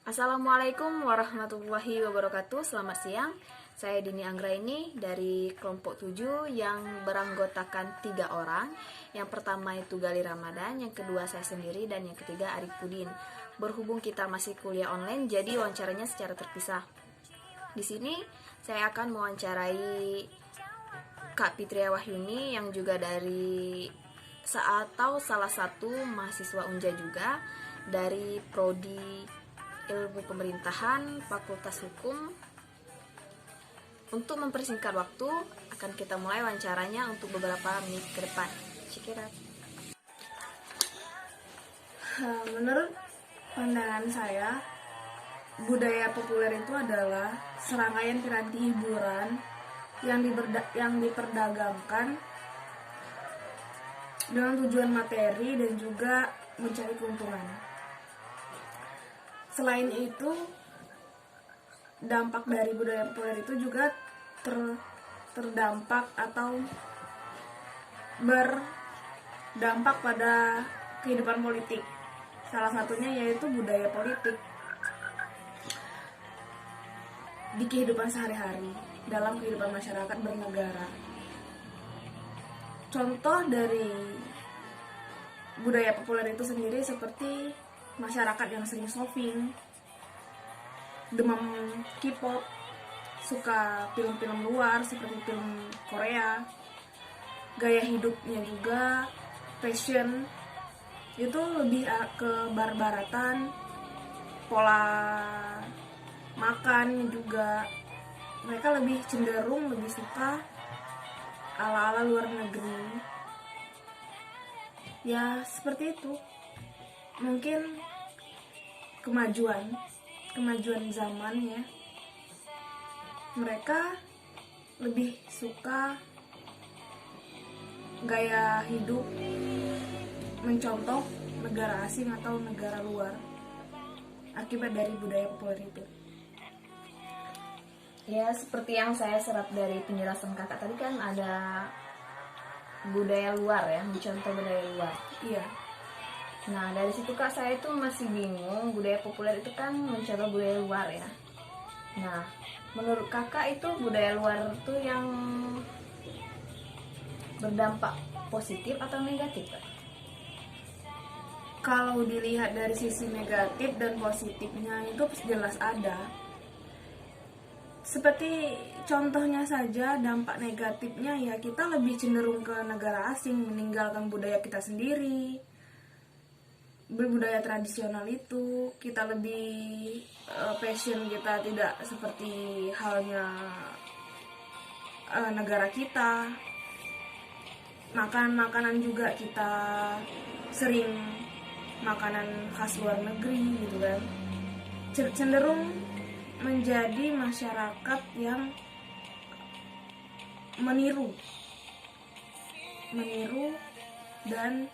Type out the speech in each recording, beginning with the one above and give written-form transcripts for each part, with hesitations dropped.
Assalamualaikum warahmatullahi wabarakatuh. Selamat siang. Saya Dini Anggraini dari kelompok 7 yang beranggotakan 3 orang. Yang pertama itu Gali Ramadan, yang kedua saya sendiri, dan yang ketiga Arif Pudin. Berhubung kita masih kuliah online, jadi wawancaranya secara terpisah. Di sini saya akan mewawancarai Kak Fitria Wahyuni yang juga dari salah satu mahasiswa Unja juga dari Prodi Ilmu Pemerintahan Fakultas Hukum. Untuk mempersingkat waktu, akan kita mulai wawancaranya untuk beberapa menit ke depan. Check it out. Menurut pandangan saya, budaya populer itu adalah serangkaian piranti hiburan yang diperdagangkan dengan tujuan materi dan juga mencari keuntungan. Selain itu, dampak dari budaya populer itu juga terdampak atau berdampak pada kehidupan politik. Salah satunya yaitu budaya politik di kehidupan sehari-hari dalam kehidupan masyarakat bernegara. Contoh dari budaya populer itu sendiri seperti masyarakat yang sering shopping, demam K-pop, suka film-film luar seperti film Korea, gaya hidupnya juga, fashion, itu lebih ke barat-baratan, pola makan juga. Mereka lebih cenderung lebih suka ala-ala luar negeri. Ya, seperti itu. Mungkin kemajuan zaman ya. Mereka lebih suka gaya hidup mencontoh negara asing atau negara luar akibat dari budaya populer itu. Ya, seperti yang saya serap dari penjelasan kakak tadi kan ada budaya luar ya, mencontoh budaya luar. Iya. Nah, dari situ kak saya itu masih bingung, budaya populer itu kan mencontoh budaya luar ya. Nah, menurut kakak itu budaya luar itu yang berdampak positif atau negatif kak? Kalau dilihat dari sisi negatif dan positifnya itu jelas ada. Seperti contohnya saja, dampak negatifnya ya kita lebih cenderung ke negara asing, meninggalkan budaya kita sendiri. Berbudaya tradisional itu kita lebih passion kita tidak seperti halnya negara kita. Makanan juga kita sering makanan khas luar negeri gitu kan. Cenderung menjadi masyarakat yang meniru dan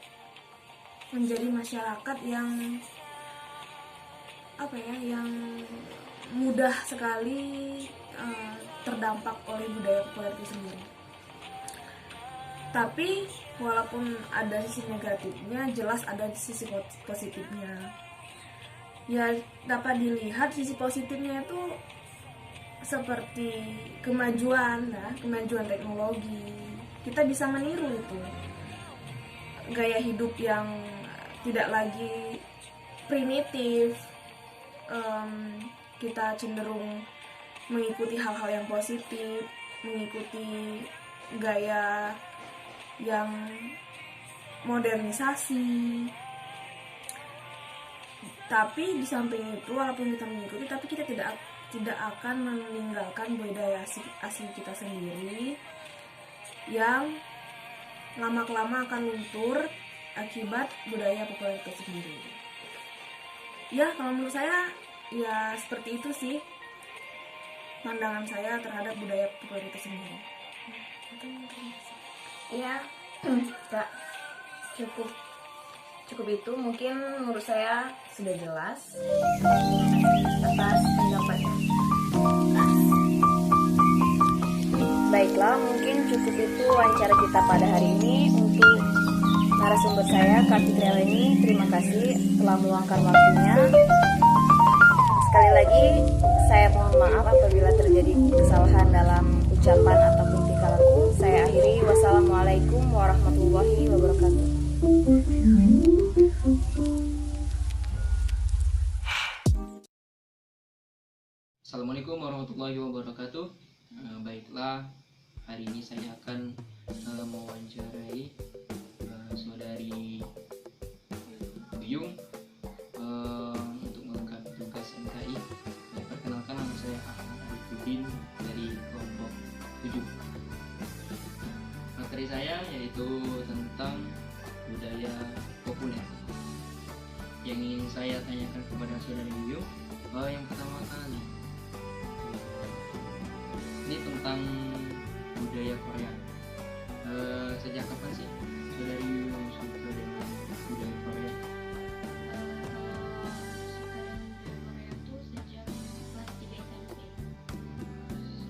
menjadi masyarakat yang yang mudah sekali terdampak oleh budaya populer itu sendiri. Tapi walaupun ada sisi negatifnya, jelas ada sisi positifnya. Ya, dapat dilihat sisi positifnya itu seperti kemajuan teknologi. Kita bisa meniru itu. Gaya hidup yang tidak lagi primitif, kita cenderung mengikuti hal-hal yang positif, mengikuti gaya yang modernisasi. Tapi di samping itu, walaupun kita mengikuti, tapi kita tidak akan meninggalkan budaya asli kita sendiri yang lama-kelamaan akan luntur akibat budaya populer itu sendiri. Ya, kalau menurut saya ya seperti itu sih pandangan saya terhadap budaya populer itu sendiri. Ya, kak, cukup itu. Mungkin menurut saya sudah jelas atas pendapatnya. Baiklah, mungkin cukup itu wawancara kita pada hari ini. Untuk narasumber saya, Kak Fitria Wahyuni, terima kasih telah meluangkan waktunya. saya mohon maaf apabila terjadi kesalahan dalam ucapan ataupun tingkah laku. Saya akhiri. Wassalamualaikum warahmatullahi wabarakatuh. Assalamualaikum warahmatullahi wabarakatuh. Baiklah, hari ini saya akan mewawancarai saudari Yuyung untuk melengkapi tugas MKI. Perkenalkan, nama saya Ahmad Arifudin dari kelompok 7. Materi saya yaitu tentang budaya populer. Yang ingin saya tanyakan kepada saudari Yuyung, yang pertama kali, ini tentang budaya Korea. Sejak kapan sih saudari Yuyung suka dengan budaya Korea?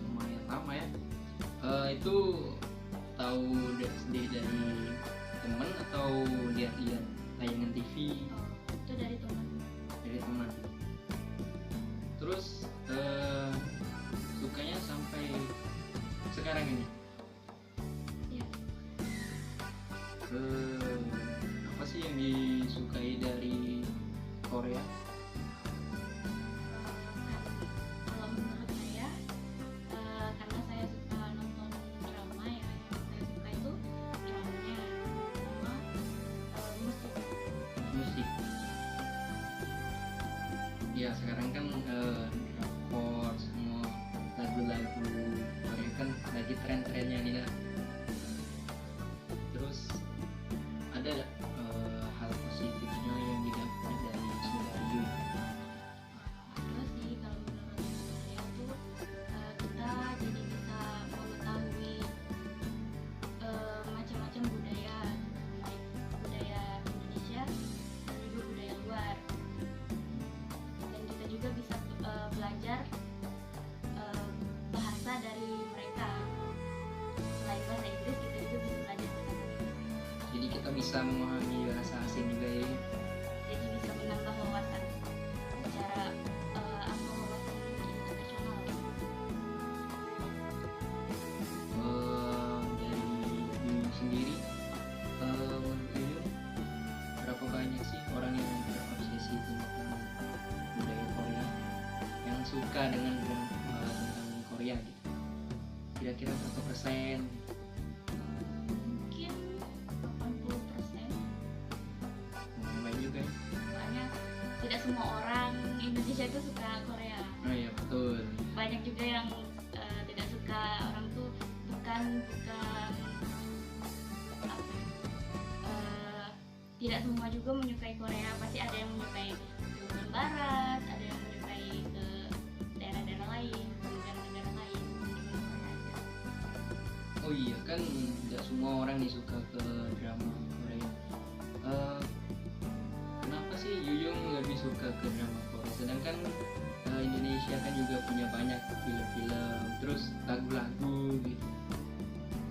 Lumayan lama ya. Itu tahu sendiri dari teman atau lihat-lihat tayangan TV? Itu dari teman. Dari teman. Terus sukanya sampai sekarang ini? Ya. Apa sih yang disukai dari Korea? Kalau menurut saya, karena saya suka nonton drama ya, yang saya suka itu dramanya sama musik. Musik. Ya sekarang kan drakor, semua lagu-lagu Korea kan lagi tren-trennya nih lah. Terus ada nggak hal positifnya yang didapat dari saudari Yuyung? Terus sih kalau menurut saya tuh kita jadi bisa mengetahui macam-macam budaya, baik budaya Indonesia dan juga budaya luar. Dan kita juga bisa belajar bahasa dari mereka. Selain bahasa Inggris, kita juga bisa belajar bahasa Inggris. Jadi kita bisa memahami bahasa asing juga ya. Jadi bisa menambah wawasan secara wawasan internasional. Dari Yuyung sendiri, menurut Yuyung berapa banyak sih orang yang terobsesi tentang budaya Korea, yang suka dengan tentang Korea gitu? Kira-kira berapa persen? Mungkin 80%. Banyak juga ya. Soalnya tidak semua orang Indonesia itu suka Korea. Oh iya betul. Banyak juga yang tidak suka, orang tuh bukan apa, tidak semua juga menyukai Korea. Pasti ada yang menyukai film barat, ada yang menyukai ke daerah-daerah lain, ke negara-negara lain. Oh iya kan nggak semua orang nih suka ke drama Korea. Kenapa sih Yuyung lebih suka ke drama Korea? Sedangkan Indonesia kan juga punya banyak film-film, terus lagu-lagu gitu.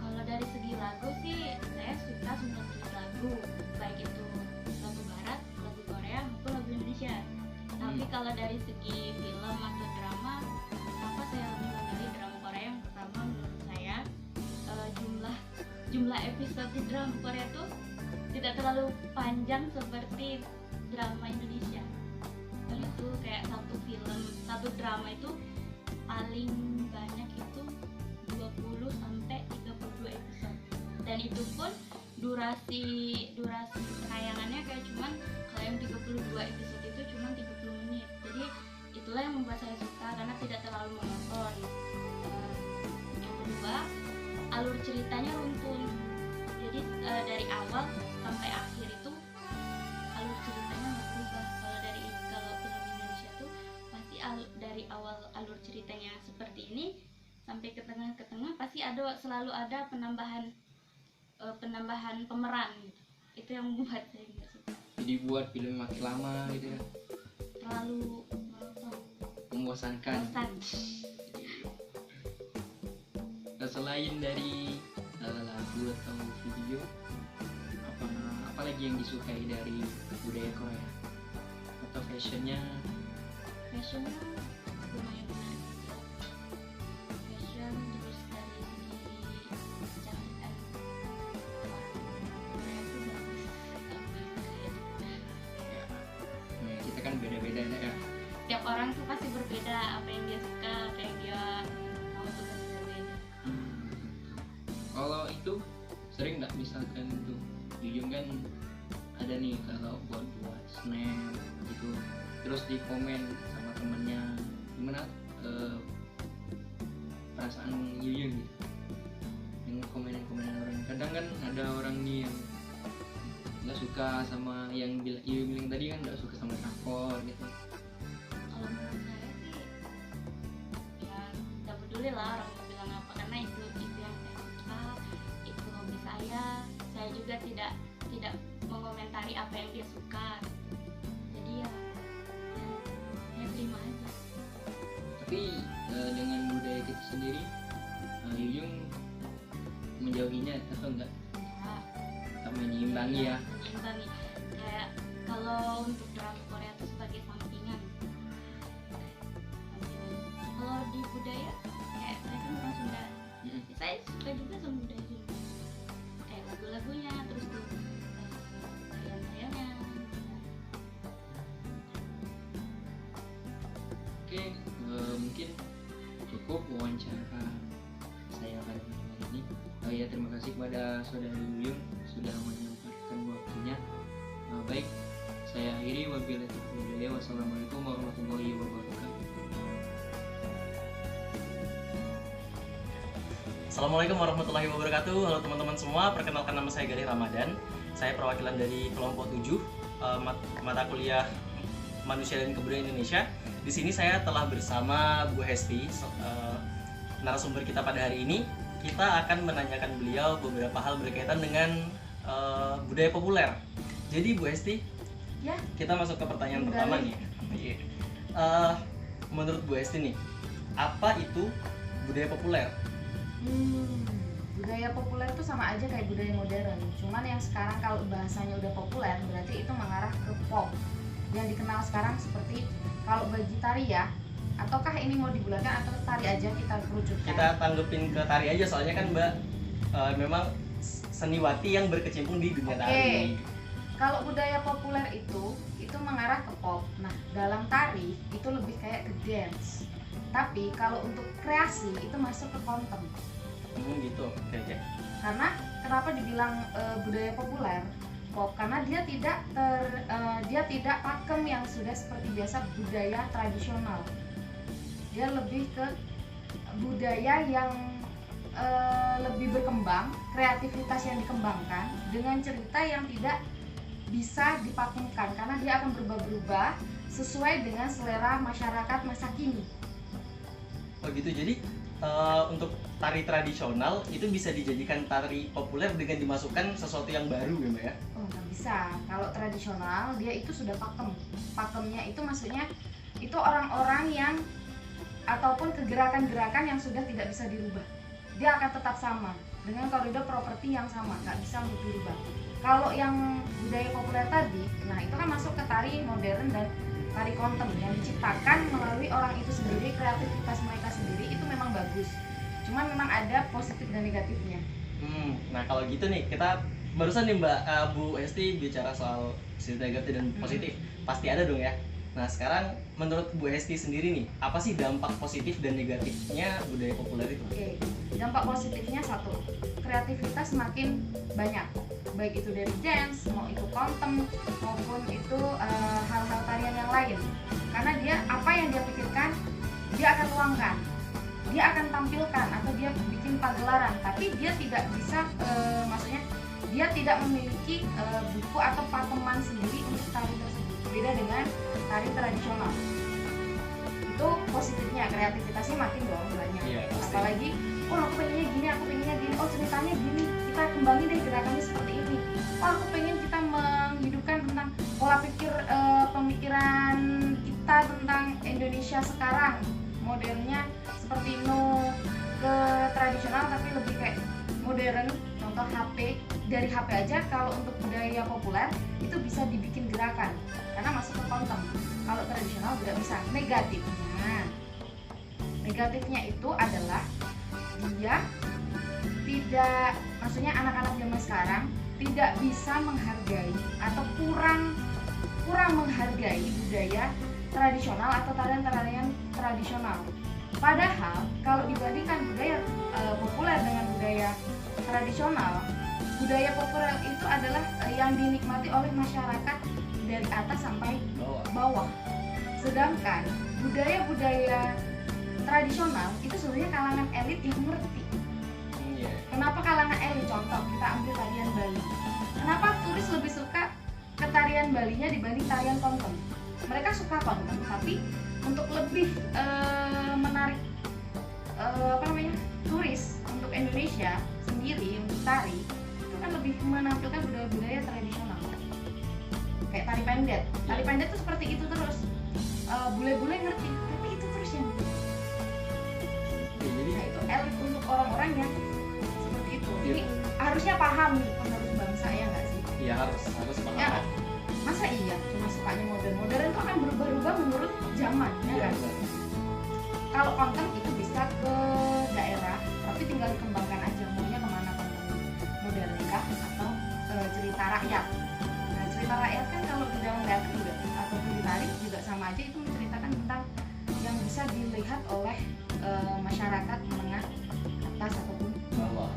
Kalau dari segi lagu sih saya suka semua jenis lagu, baik itu lagu barat, lagu Korea maupun lagu Indonesia. Tapi kalau dari segi film atau drama, kenapa saya lebih memilih drama Korea? Yang pertama menurut saya jumlah episode di drama Korea tuh tidak terlalu panjang seperti drama Indonesia. Dan itu kayak satu drama itu paling banyak itu 20 sampai 32 episode. Dan itu pun durasi penayangannya kayak cuman kalau yang 32 episode itu cuman 30 menit. Jadi itulah yang membuat saya suka karena tidak terlalu monoton. Yang kedua, alur ceritanya runtun. Jadi dari awal sampai akhir itu alur ceritanya nggak berubah. Kalau film Indonesia tuh pasti dari awal alur ceritanya seperti ini sampai ke tengah pasti selalu ada penambahan pemeran gitu. Itu yang membuat saya nggak suka. Jadi buat film makin lama gitu ya. Terlalu monoton, Membosankan. bosan. Nah, selain dari lagu atau video, apa lagi yang disukai dari budaya Korea? Atau fashionnya? lumayan menarik juga. Fashion, terus dari segi kecantikan Korea itu bagus. Nah, kita kan beda-beda ya. Tiap orang tuh pasti berbeda, apa yang dia suka, apa yang dia mau tuh pasti berbeda. Kalau itu sering nggak misalkan tuh Yuyung kan ada nih kalau buat snap gitu, terus di komen sama temennya gimana perasaan Yuyung gitu dengan komen orang. Kadang kan ada orang nih yang nggak suka sama yang Yuyung bilang tadi kan, nggak suka sama drakor gitu. Kalau menurut saya sih ya nggak peduli lah orang mau bilang apa, karena itu yang saya suka, itu hobi saya juga tidak mengomentari apa yang dia suka, jadi ya saya terima aja. Tapi dengan budaya kita sendiri, Yuyung menjauhinya atau enggak? Ya, Tak menyeimbangi ya. menyimbangi. Kayak kalau untuk drama Korea itu sebagai sampingan. Kalau di budaya kayak saya kan orang Sunda, saya suka juga sama budaya Sunda, kayak lagu-lagunya, terus tuh tarian-tariannya. Oke, mungkin cukup wawancara saya pada malam hari ini. Ya, terima kasih kepada saudara Yuyung sudah menyempatkan waktunya. Baik, saya akhiri. Wabillahi taufiq wal hidayah. Wassalamualaikum warahmatullahi wabarakatuh. Assalamualaikum warahmatullahi wabarakatuh. Halo teman-teman semua, perkenalkan nama saya Galih Ramadan. Saya perwakilan dari kelompok 7 mata kuliah Manusia dan Kebudayaan Indonesia. Di sini saya telah bersama Bu Hesti, narasumber kita pada hari ini. Kita akan menanyakan beliau beberapa hal berkaitan dengan budaya populer. Jadi Bu Hesti, Ya. kita masuk ke pertanyaan pertama nih. Menurut Bu Hesti nih, apa itu budaya populer? Budaya populer itu sama aja kayak budaya modern. Cuman yang sekarang kalau bahasanya udah populer berarti itu mengarah ke pop. Yang dikenal sekarang seperti kalau bagi tari ya, ataukah ini mau dibulatkan atau tari aja kita kerucutkan? Kita tanggepin ke tari aja, soalnya kan Mbak memang seniwati yang berkecimpung di dunia tari. Kalau budaya populer itu mengarah ke pop. Nah, dalam tari itu lebih kayak ke dance. Tapi kalau untuk kreasi itu masuk ke kontem. Gitu. Oke. Karena kenapa dibilang budaya populer pop? Karena dia tidak pakem yang sudah seperti biasa budaya tradisional. Dia lebih ke budaya yang lebih berkembang, kreativitas yang dikembangkan dengan cerita yang tidak bisa dipakemkan karena dia akan berubah-ubah sesuai dengan selera masyarakat masa kini. Oh gitu. Jadi untuk tari tradisional itu bisa dijadikan tari populer dengan dimasukkan sesuatu yang baru ya Mbak ya? Oh nggak bisa. Kalau tradisional dia itu sudah pakem. Pakemnya itu maksudnya itu orang-orang yang ataupun kegerakan-gerakan yang sudah tidak bisa dirubah. Dia akan tetap sama dengan koridor properti yang sama, nggak bisa untuk dirubah. Kalau yang budaya populer tadi, nah itu kan masuk ke tari modern dan tari kontem yang diciptakan melalui orang itu sendiri, kreativitas mereka sendiri itu memang bagus. Cuman memang ada positif dan negatifnya. Nah kalau gitu nih, kita barusan nih Mbak Bu Hesti bicara soal negatif dan positif, pasti ada dong ya. Nah sekarang menurut Bu Hesti sendiri nih, apa sih dampak positif dan negatifnya budaya populer itu? Oke, dampak positifnya satu, kreativitas semakin banyak, baik itu dari dance, mau itu kontem, maupun itu hal-hal tarian yang lain. Karena dia apa yang dia pikirkan, dia akan tuangkan, dia akan tampilkan atau dia bikin pagelaran, tapi dia tidak bisa, maksudnya dia tidak memiliki buku atau pakeman sendiri untuk tari tersebut. Beda dengan tari tradisional. Itu positifnya, kreativitasnya makin dong banyak. Iya, pasti. Apalagi, oh aku pengennya gini, oh ceritanya gini, kita kembangin deh gerakannya seperti ini. Oh aku pengen kita menghidupkan tentang pola pikir pemikiran kita tentang Indonesia sekarang, modernnya seperti no ke tradisional tapi lebih kayak modern. Contoh HP, dari HP aja kalau untuk budaya populer itu bisa dibikin gerakan karena masuk ke kontem. Kalau tradisional tidak bisa. Negatifnya Negatifnya itu adalah dia tidak, maksudnya anak-anak zaman sekarang tidak bisa menghargai atau kurang menghargai budaya tradisional atau tarian-tarian tradisional. Padahal kalau dibandingkan budaya populer dengan budaya tradisional, budaya populer itu adalah yang dinikmati oleh masyarakat dari atas sampai bawah. Sedangkan budaya-budaya tradisional itu sebenarnya kalangan elit yang mengerti. Kenapa kalangan elit? Contoh, kita ambil tarian Bali. Kenapa turis lebih suka ke tarian Balinya dibanding tarian konten? Mereka suka konten, tapi untuk lebih menarik turis untuk Indonesia sendiri untuk tari, itu kan lebih menampilkan budaya-budaya tradisional. Kayak tari pendet. Tari pendet itu seperti itu terus. Bule-bule ngerti, tapi itu terus yang nah, itu elit untuk orang-orang yang seperti itu. Jadi harusnya paham menurut bangsa, ya nggak sih? Iya, harus paham. Ya, masa iya cuma sukanya modern itu akan berubah-ubah menurut zaman, ya kan? Kalau konten itu bisa ke daerah, tapi tinggal dikembangkan aja maunya kemana, konten modern kah atau cerita rakyat. Nah, cerita rakyat kan kalau di dalam teater juga atau di tari juga sama aja, itu menceritakan tentang yang bisa dilihat oleh masyarakat menengah atas ataupun bawah.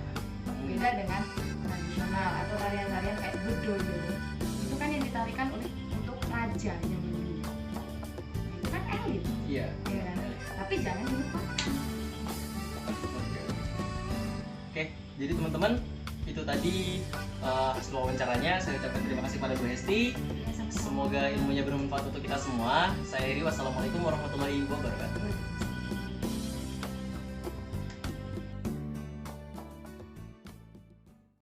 Beda dengan tradisional atau tarian-tarian kayak bedoyo, itu kan yang ditarikan untuk raja yang dulu. Itu kan elit. Iya. Ya kan? Tapi jangan dilupakan. Oke, jadi teman-teman, itu tadi hasil wawancaranya. Saya ucapkan terima kasih pada Bu Hesti. Ya, sama-sama. Semoga ilmunya bermanfaat untuk kita semua. Saya Eri, wassalamualaikum warahmatullahi wabarakatuh.